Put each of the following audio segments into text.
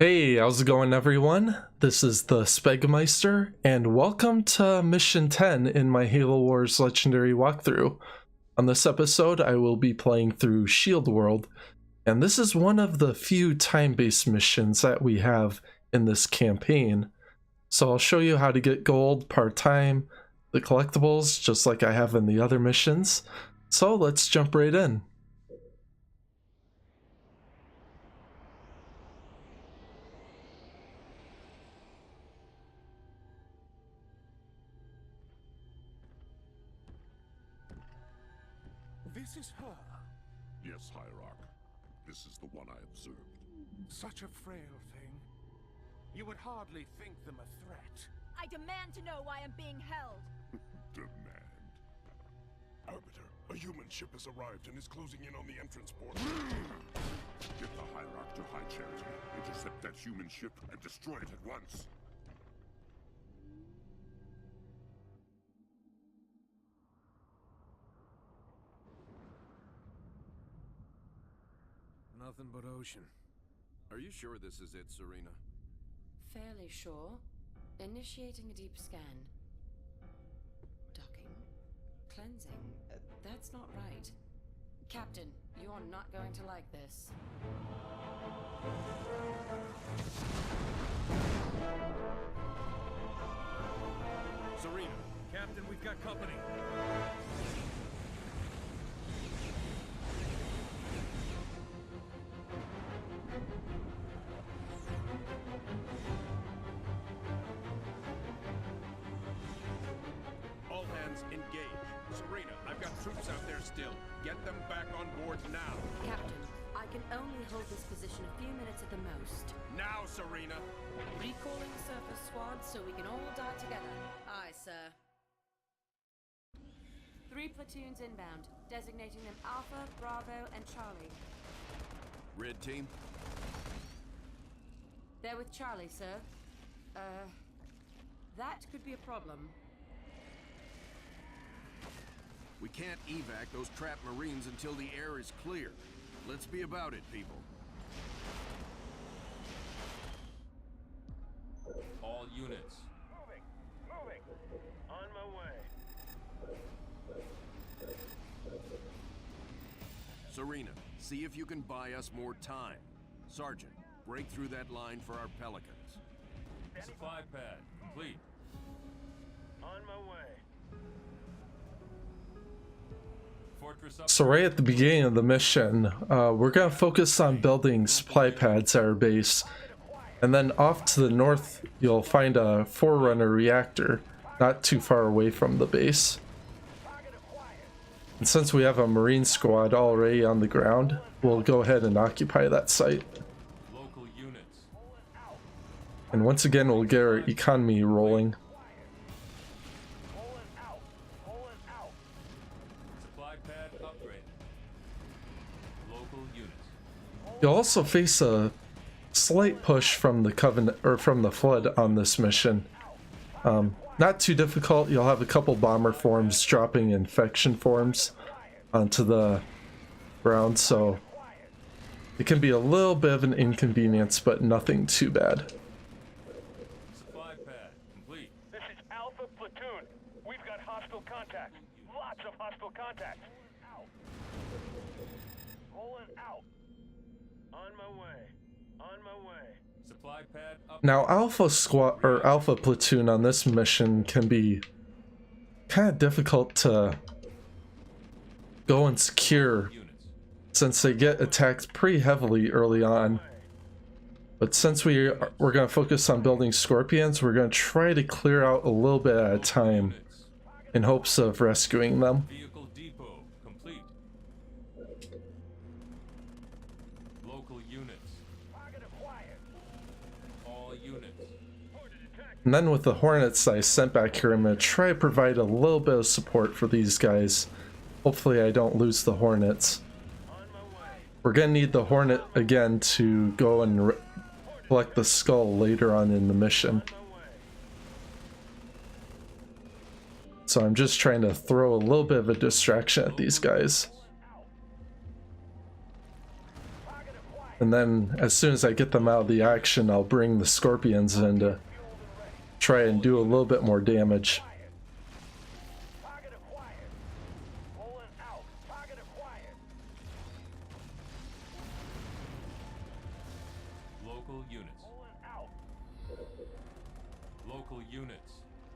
Hey, how's it going everyone? This is the Spegmeister, and welcome to Mission 10 in my Halo Wars Legendary walkthrough. On this episode, I will be playing through Shield World, and this is one of the few time-based missions that we have in this campaign. So I'll show you how to get gold part-time, the collectibles, just like I have in the other missions. So let's jump right in. This is her. Yes, Hierarch. This is the one I observed. Such a frail thing. You would hardly think them a threat. I demand to know why I'm being held. Demand. Arbiter, a human ship has arrived and is closing in on the entrance port. Get the Hierarch to High Charity, intercept that human ship, and destroy it at once. Nothing but ocean. Are you sure this is it, Serina? Fairly sure. Initiating a deep scan. Docking. Cleansing. That's not right. Captain, you're not going to like this. Serina! Captain, we've got company! All hands engage. Serina, I've got troops out there still. Get them back on board now. Captain, I can only hold this position a few minutes at the most. Now, Serina! Recalling surface squad so we can all die together. Aye, sir. 3 platoons inbound, designating them Alpha, Bravo, and Charlie. Red team? They're with Charlie, sir. That could be a problem. We can't evac those trapped Marines until the air is clear. Let's be about it, people. All units. Moving. On my way. Serina, see if you can buy us more time. Sergeant, break through that line for our Pelicans. Supply pad complete. On my way. Fortress up. So right at the beginning of the mission, we're going to focus on building supply pads at our base. And then off to the north, you'll find a Forerunner reactor not too far away from the base. And since we have a Marine squad already on the ground, we'll go ahead and occupy that site. Local units. And once again, we'll get our economy rolling. Supply pad upgraded. Local units. You'll also face a slight push from the Covenant or from the Flood on this mission. Not too difficult. You'll have a couple bomber forms dropping infection forms onto the ground, so it can be a little bit of an inconvenience, but nothing too bad. Supply pad complete. This is Alpha Platoon. We've got hostile contacts. Lots of hostile contacts. Rolling out. On my way. On my way. Supply pad up. Now, Alpha Squad or Alpha Platoon on this mission can be kind of difficult to go and secure Units. since they get attacked pretty heavily early on. But since we're going to focus on building Scorpions, we're going to try to clear out a little bit at a time Units. in hopes of rescuing them. Vehicle depot complete. Local units. All units. And then with the Hornets I sent back here, I'm going to try to provide a little bit of support for these guys. Hopefully I don't lose the Hornets. We're going to need the Hornet again to go and collect the skull later on in the mission. So I'm just trying to throw a little bit of a distraction at these guys. And then as soon as I get them out of the action, I'll bring the scorpions in to try and do a little bit more damage. Target acquired. Pulling out. Target acquired. Local units. Pulling out. Local units.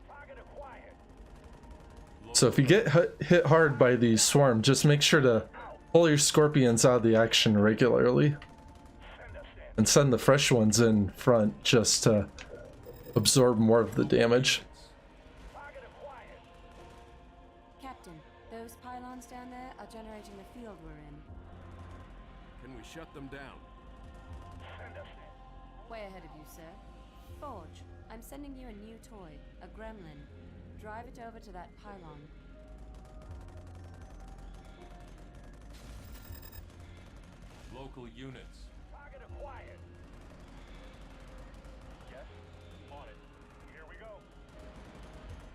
Target acquired. So if you get hit hard by the swarm, just make sure to pull your scorpions out of the action regularly. And send the fresh ones in front just to absorb more of the damage. Target acquired. Captain, those pylons down there are generating the field we're in. Can we shut them down? Way ahead of you, sir. Forge, I'm sending you a new toy, a gremlin. Drive it over to that pylon. Local units. Target acquired. Yes. On it. Here we go.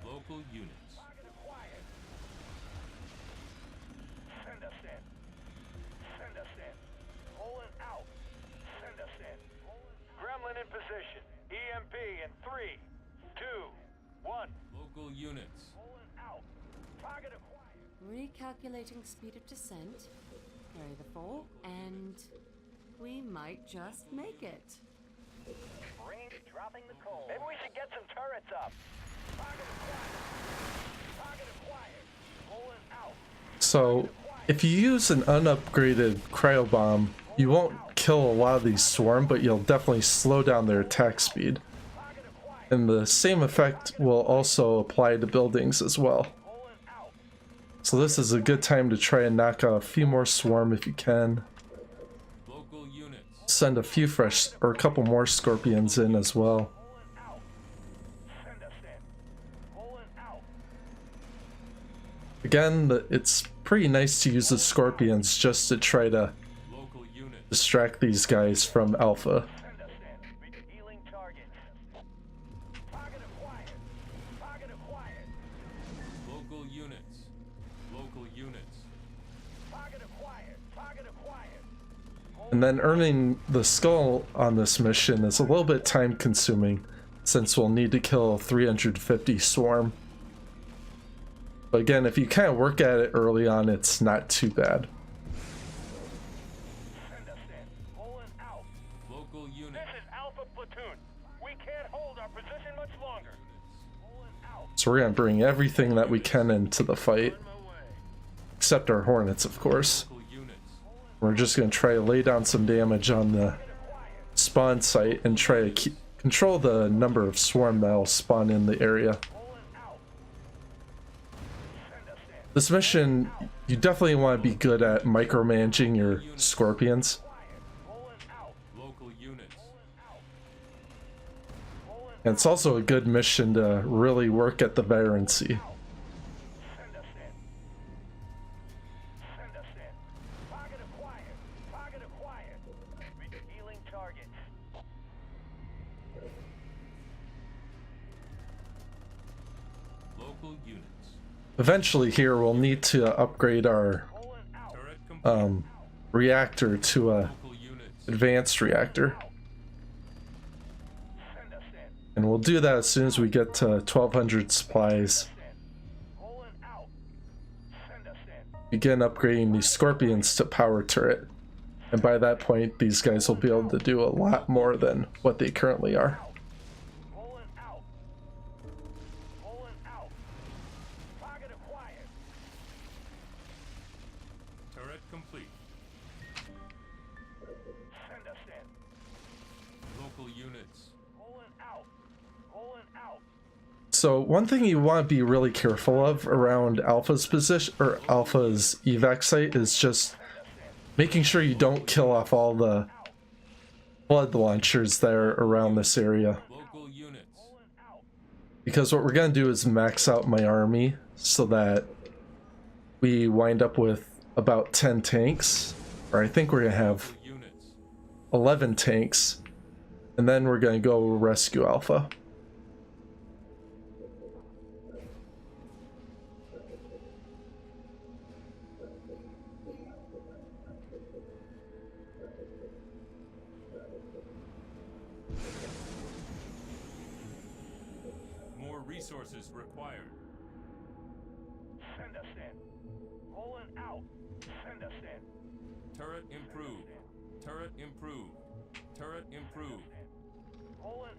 Local units. Target acquired. Send us in. Send us in. Pulling out. Send us in. Gremlin in position. EMP in 3, 2, 1. Local units. Pulling out. Target acquired. Recalculating speed of descent. Carry the fall, and we might just make it. Range dropping the coal. Maybe we should get some turrets up. Target acquired. Target acquired. Pulling out. So if you use an unupgraded cryo bomb, you won't kill a lot of these swarm, but you'll definitely slow down their attack speed. And the same effect will also apply to buildings as well. So this is a good time to try and knock out a few more swarm if you can. Local units. Send a few fresh, or a couple more scorpions in as well. Send us in. Pulling out. Again, it's pretty nice to use the scorpions just to try to Local units. distract these guys from alpha. Send us in. Healing targets. Target acquired. Target acquired. Local units. Local units. Target acquired. Target acquired. And then earning the skull on this mission is a little bit time consuming, since we'll need to kill 350 swarm. But again, if you kind of work at it early on, it's not too bad. Send us in. Pulling out. Local units. This is Alpha Platoon. We can't hold our position much longer. Pulling out. So we're gonna bring everything that we can into the fight, On my way. except our hornets, of course. Local units. We're just gonna try to lay down some damage on the spawn site and try to control the number of swarm that'll spawn in the area. This mission, you definitely want to be good at micromanaging your scorpions. Local units. And it's also a good mission to really work at the veterancy. Send us in. Send us in. Target acquired. Target acquired. Healing targets. Local units. Eventually here we'll need to upgrade our Pulling out. Turret complete. reactor to a Local units. advanced reactor. Send us in. And we'll do that as soon as we get to 1200 supplies. Pulling out. Send us in. Begin upgrading these scorpions to power turret. And by that point, these guys will be able to do a lot more than what they currently are. Pulling out. Pulling out. Target acquired. Turret complete. Send us in. Local units. Pulling out. Pulling out. So one thing you want to be really careful of around Alpha's position, or Alpha's evac site, is just making sure you don't kill off all the blood launchers that are around this area. Local units. Because what we're going to do is max out my army so that we wind up with about 10 tanks. Or I think we're going to have Local units. 11 tanks. And then we're going to go rescue Alpha. More resources required. Send us in. Rolling out. Send us in. Turret improved. Turret improved. Turret improved.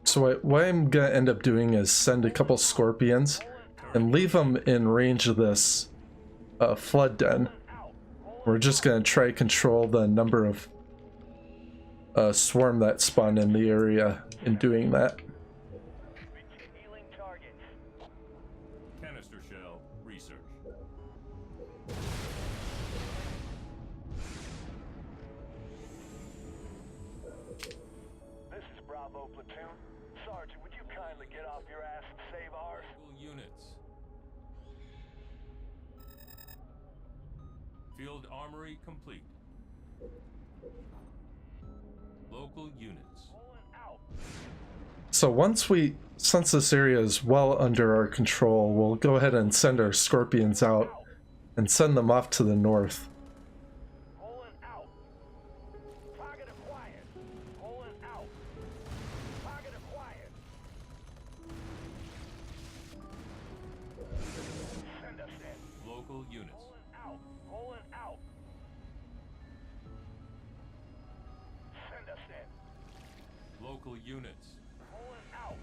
So what I'm gonna end up doing is send a couple scorpions and leave them in range of this flood den. We're just gonna try to control the number of swarm that spawn in the area in doing that. Healing targets. Canister shell research. This is Bravo Platoon. Sergeant, would you kindly get off your ass and save ours? Local units. Field armory complete. Local units. So since this area is well under our control, we'll go ahead and send our scorpions out and send them off to the north. Rolling out. Target acquired. Rolling out. Target acquired. Send us in. Local units. Rolling out. Rolling out. Send us in. Local units. Rolling out.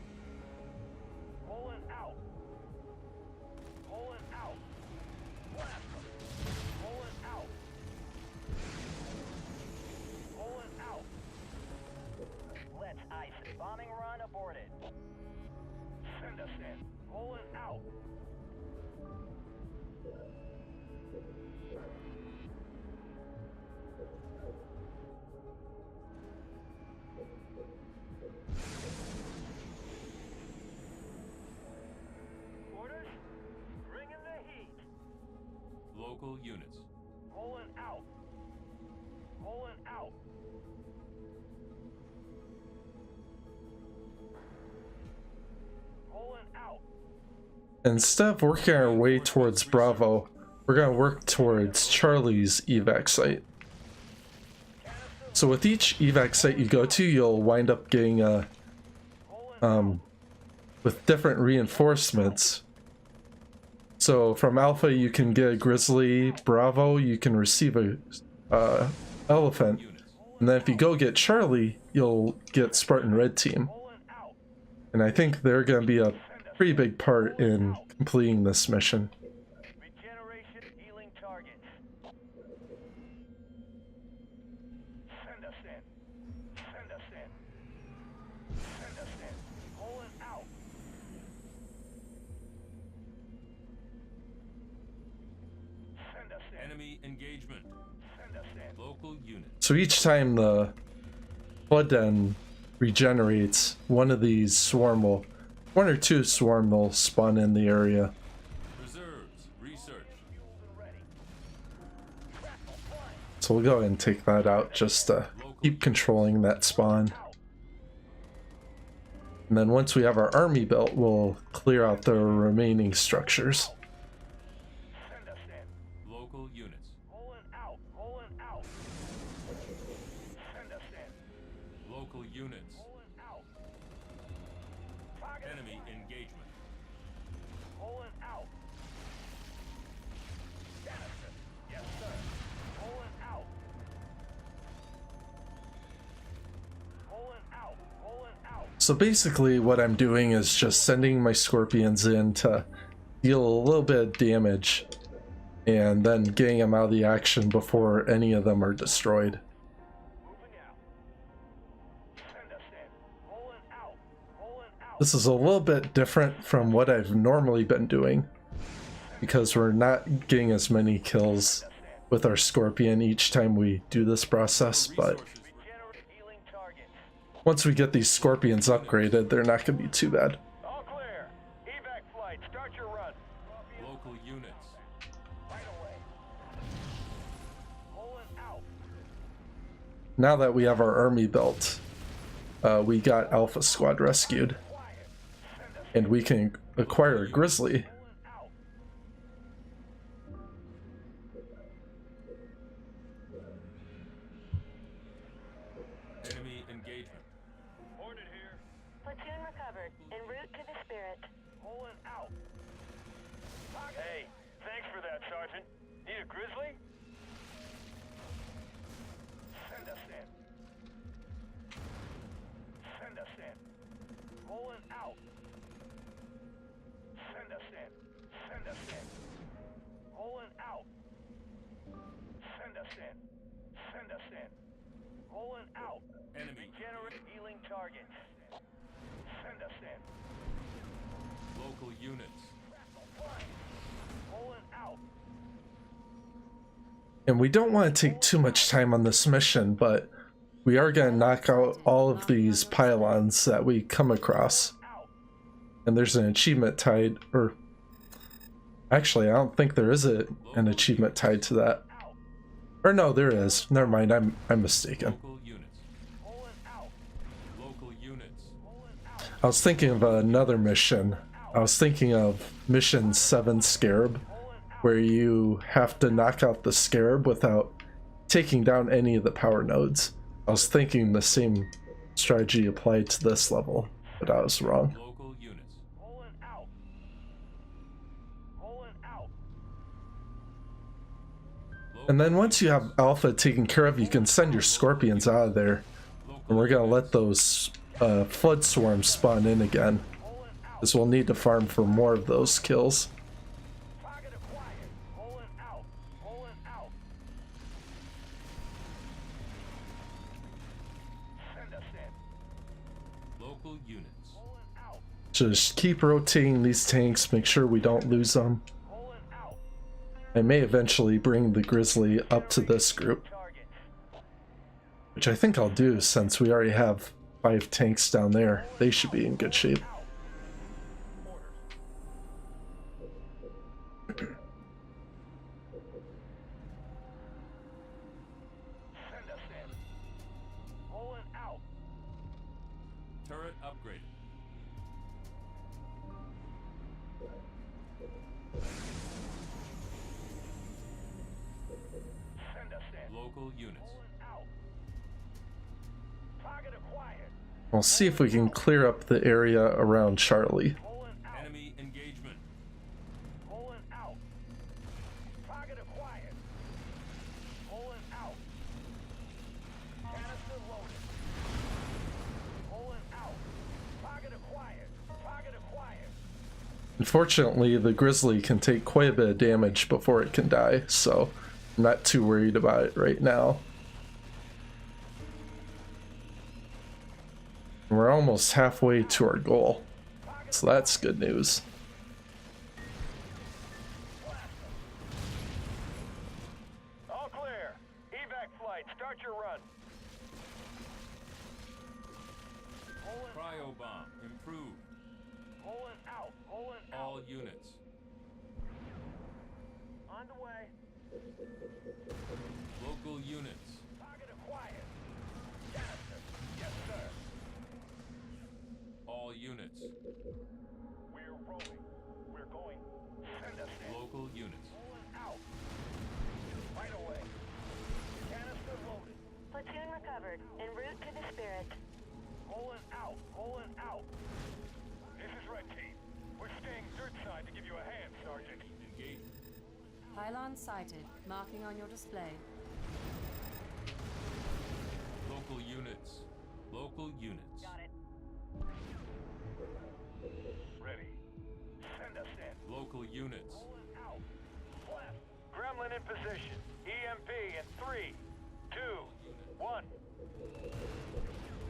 Rolling out. Rolling out. Blast them. Rolling out. Rolling out. Let's ice it. Bombing run aborted. Send us in. Rolling out. Orders? Bring in the heat. Local units. Rolling out. Rolling out. Rolling out. Instead of working our way towards Bravo, we're gonna work towards Charlie's evac site. So with each evac site you go to, you'll wind up getting a with different reinforcements. So from Alpha you can get a Grizzly, Bravo you can receive a Elephant, and then if you go get Charlie, you'll get Spartan Red Team. And I think they're gonna be a pretty big part in completing this mission. Regeneration healing targets. Send us in. Send us in. Send us in. Rolling out. Send us in. Enemy engagement. Send us in. Local units. So each time the Blood Den regenerates, one of these one or two swarm will spawn in the area. Reserves. Research. So we'll go ahead and take that out just to keep controlling that spawn. And then once we have our army built, we'll clear out the remaining structures. Send us in. Local units. Rolling out. Rolling out. Send us in. Local units. Rolling out. Target Enemy engagement. rolling out. Canister. Yes, sir. Rolling out. Rolling out. Rolling out. So basically what I'm doing is just sending my scorpions in to deal a little bit of damage and then getting them out of the action before any of them are destroyed. Moving out. Send us in. Rolling out. Rolling out. This is a little bit different from what I've normally been doing because we're not getting as many kills with our scorpion each time we do this process, but Resources. Regenerate healing targets. once we get these scorpions upgraded, they're not going to be too bad. All clear. Evac flight. Start your run. Local units. Right away. Rolling out. Now that we have our army built, we got Alpha Squad rescued, and we can acquire a Grizzly. Out. Enemy engagement. Hornet here. Platoon recovered. En route to the Spirit. Pulling out. Hey, thanks for that, Sergeant. Need a grizzly? Send us in. Send us in. Pulling out. Send us in. Send us in. Pulling out. Send us in. Send us in. Pulling out. Enemy. Regenerate healing targets. Send us in. Local units. Pulling out. And we don't want to take too much time on this mission, but we are going to knock out all of these pylons that we come across. And there's an achievement tied, or actually I don't think there is an achievement tied to that. Or no, there is. Never mind, I'm mistaken. Local units. Local units. I was thinking of another mission. I was thinking of Mission 7 Scarab, where you have to knock out the Scarab without taking down any of the power nodes. I was thinking the same strategy applied to this level, but I was wrong. Local units. Pulling out. Pulling out. And then once you have Alpha taken care of, you can send your Scorpions out of there. And we're gonna let those Flood Swarms spawn in again, because we'll need to farm for more of those kills. Target acquired. Pulling out. Pulling out. Send us in. Local units. Pulling out. Just keep rotating these tanks, make sure we don't lose them. Pulling out. I may eventually bring the Grizzly up to this group, Targets. which I think I'll do since we already have 5 tanks down there. They should be in good shape. Send us in. Pulling out. Turret upgraded. Send us in. Local units. Pulling out. Target acquired. We'll see if we can clear up the area around Charlie. Pulling out. Enemy engagement. Pulling out. Target acquired. Pulling out. Canister loaded. Pulling out. Target acquired. Target acquired. Unfortunately, the Grizzly can take quite a bit of damage before it can die, so I'm not too worried about it right now. We're almost halfway to our goal, so that's good news. All clear. Evac flight. Start your run. Pulling, Cryo bomb improved. pulling out. Pulling out. All units. On the way. Local units. Target acquired. Canister. Yes, sir. All units. We're rolling. We're going. Send us in. Local units. Pulling out. Right away. Canister loaded. Platoon recovered. En route to the Spirit. Pulling out. Pulling out. This is Red Team. We're staying dirt side to give you a hand, Sergeant. Engage. Pylon sighted. Marking on your display. Local units. Local units. Got it. Ready. Send us in. Local units. Pulling out. Left. Gremlin in position. EMP in 3, 2, 1.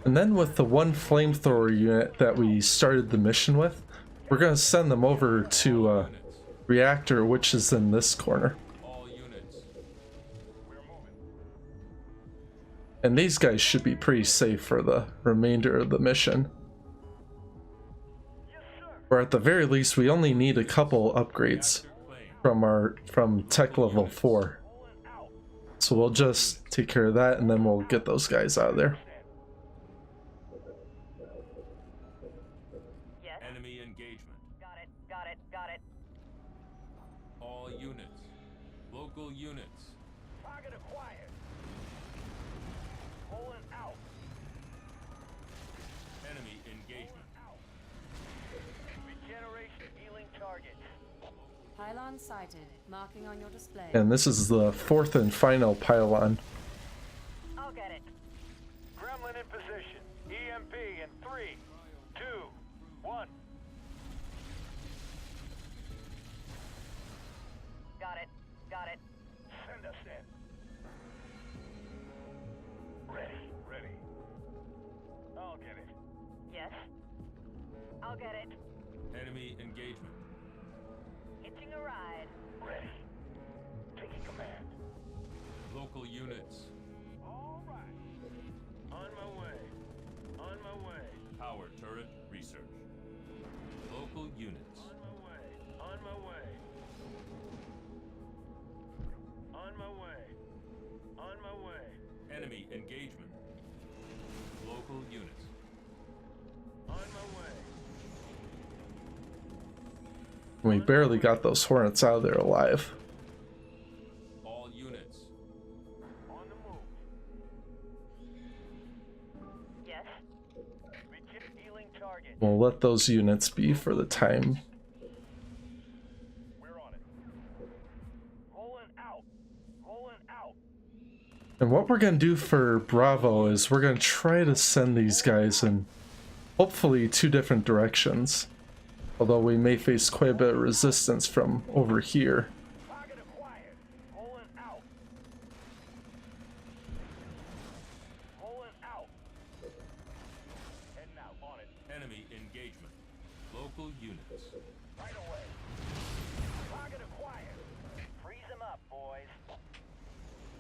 And then with the one flamethrower unit that we started the mission with, we're going to send them over to reactor, which is in this corner. All units. We're moving. And these guys should be pretty safe for the remainder of the mission. Yes, sir. Or at the very least, we only need a couple upgrades from tech level 4. Pulling out. So we'll just take care of that and then we'll get those guys out of there. Yes. Enemy engagement. Got it. Got it. Got it. All units. Local units. Target acquired. Pulling out. Enemy engagement. Out. generation healing targets. Pylon sighted. Marking on your display. And this is the fourth and final pylon. I'll get it. Gremlin in position. EMP in 3, 2, 1. Got it. Got it. Send us in. Ready. I'll get it. Yes. I'll get it. Enemy engagement. Hitching a ride. Ready. Taking command. Local units. All right. On my way. On my way. Power turret research. Local units. On my way. On my way. On my way. On my way. Enemy engagement. Local units. On my way. We barely got those hornets out of there alive. All units. On the move. Yes. Begin healing target. We'll let those units be for the time. We're on it. Rolling out. Rolling out. And what we're gonna do for Bravo is we're gonna try to send these guys in hopefully 2 different directions. Although we may face quite a bit of resistance from over here. Target acquired. Rolling out. Rolling out. Heading out. On it. Enemy engagement. Local units. Right away. Target acquired. Freeze them up, boys.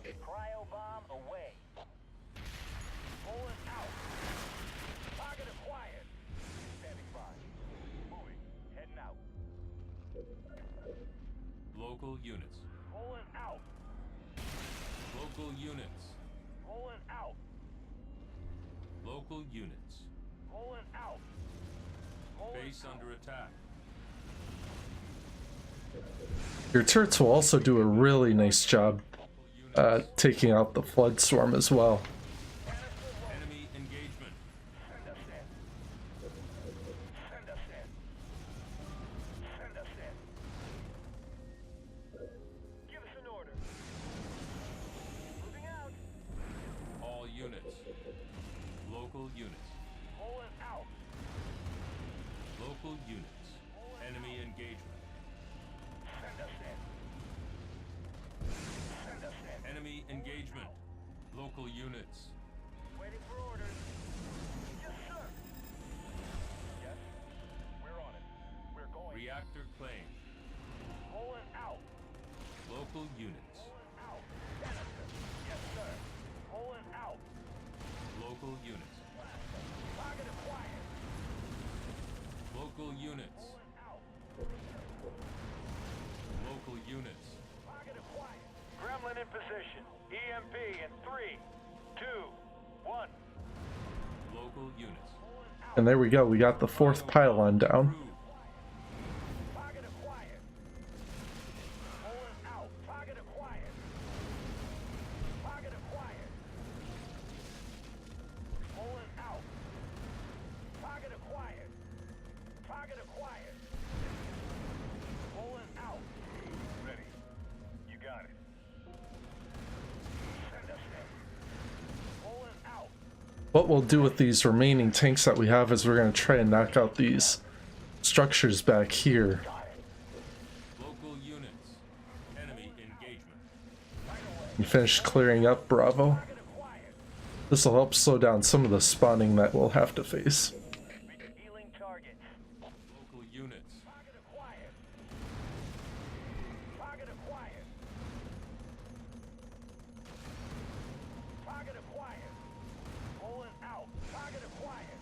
Cryo bomb away. Rolling out. Target acquired. Standing by. Moving. Heading out. Local units. Rolling out. Local units. Rolling out. Local units. Rolling out. Rolling Base out. under attack. Your turrets will also do a really nice job taking out the flood swarm as well. Enemy engagement. Send us in. Send us in. Send us in. Give us an order. Moving out. All units. Local units. Rolling out. Local units. Enemy engagement. Send us in. Send us in. Enemy engagement. Local units. Waiting for orders. Yes, sir. Yes. We're on it. We're going. Reactor claimed. Rolling out. Local units. Rolling out. Canister. Yes, sir. Rolling out. Local units. Target acquired. Local units. Rolling out. Local units. Target acquired. Gremlin in position. EMP in 3, 2, 1. Local units. And there we go, we got the 4th pylon down. Approved. Target acquired. Rolling out. Target acquired. Target acquired. Rolling out. Target acquired. Target acquired. Rolling out. Ready. You got it. Send us in. Rolling out. What we'll do with these remaining tanks that we have is we're going to try and knock out these structures back here. Local units. Enemy engagement. And finish clearing up Bravo. Target acquired. This will help slow down some of the spawning that we'll have to face. Healing targets. Local units. Target acquired. Target acquired. Target acquired. Rolling out. Target acquired.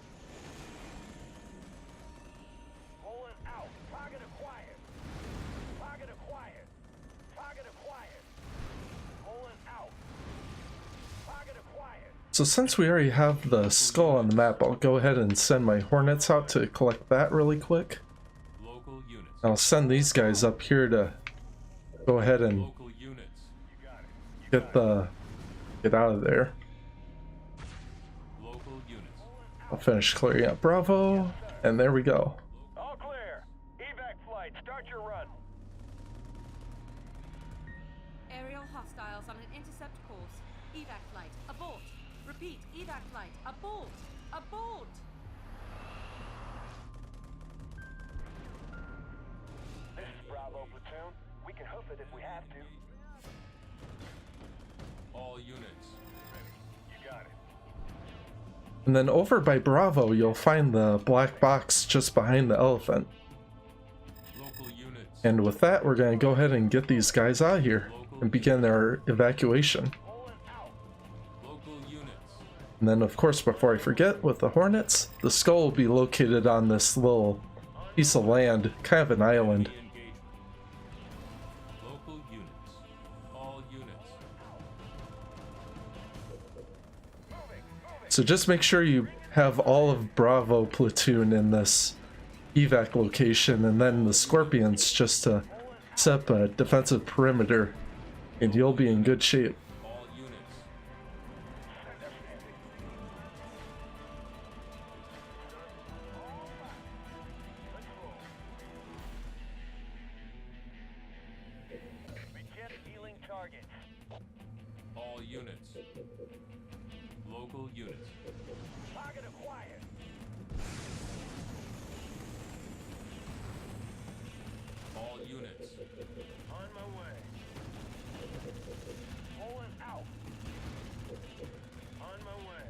Rolling out. Target acquired. Target acquired. Target acquired. Rolling out. Target acquired. So since we already have the skull on the map, I'll go ahead and send my hornets out to collect that really quick. Local units. I'll send these guys up here to go ahead and Local units. get out of there. Local units. I'll finish clearing up Bravo, and there we go. All clear. on an intercept course. Evac flight, abort. Repeat, evac flight, abort. Abort! This is Bravo platoon. We can hoof it if we have to. All units. You got it. And then over by Bravo, you'll find the black box just behind the elephant. Local units. And with that, we're going to go ahead and get these guys out of here and begin our evacuation. Local units. And then, of course, before I forget, with the Hornets, the skull will be located on this little piece of land, kind of an island. Re-engagement. Local units. All units. So just make sure you have all of Bravo platoon in this evac location, and then the Scorpions just to set up a defensive perimeter, and you'll be in good shape. All units. Reject healing targets. All units. Local units. Target acquired. All units. On my way. Pulling out. On my way.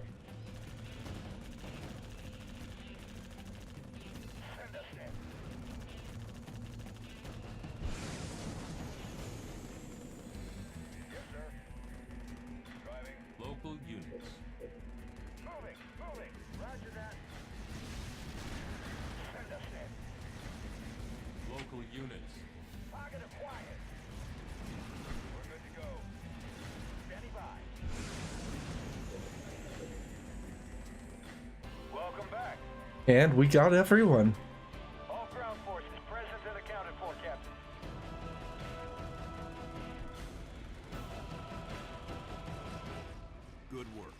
Send us in. Yes, sir. Driving. Local units. Moving. Moving. Roger that. Send us in. Local units. Target acquired. We're good to go. Standing by. Welcome back. And we got everyone. All ground forces present and accounted for, Captain. Good work.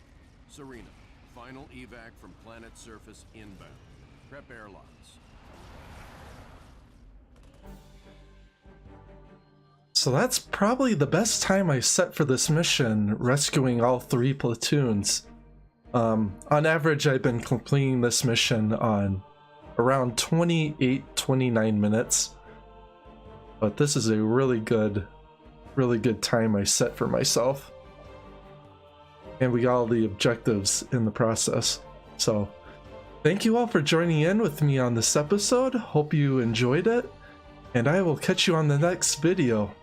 Serina, final evac from planet surface inbound. Prep airlocks. So that's probably the best time I set for this mission, rescuing all 3 platoons. On average, I've been completing this mission on around 28-29 minutes. But this is a really good time I set for myself. And we got all the objectives in the process. So thank you all for joining in with me on this episode. Hope you enjoyed it. And I will catch you on the next video.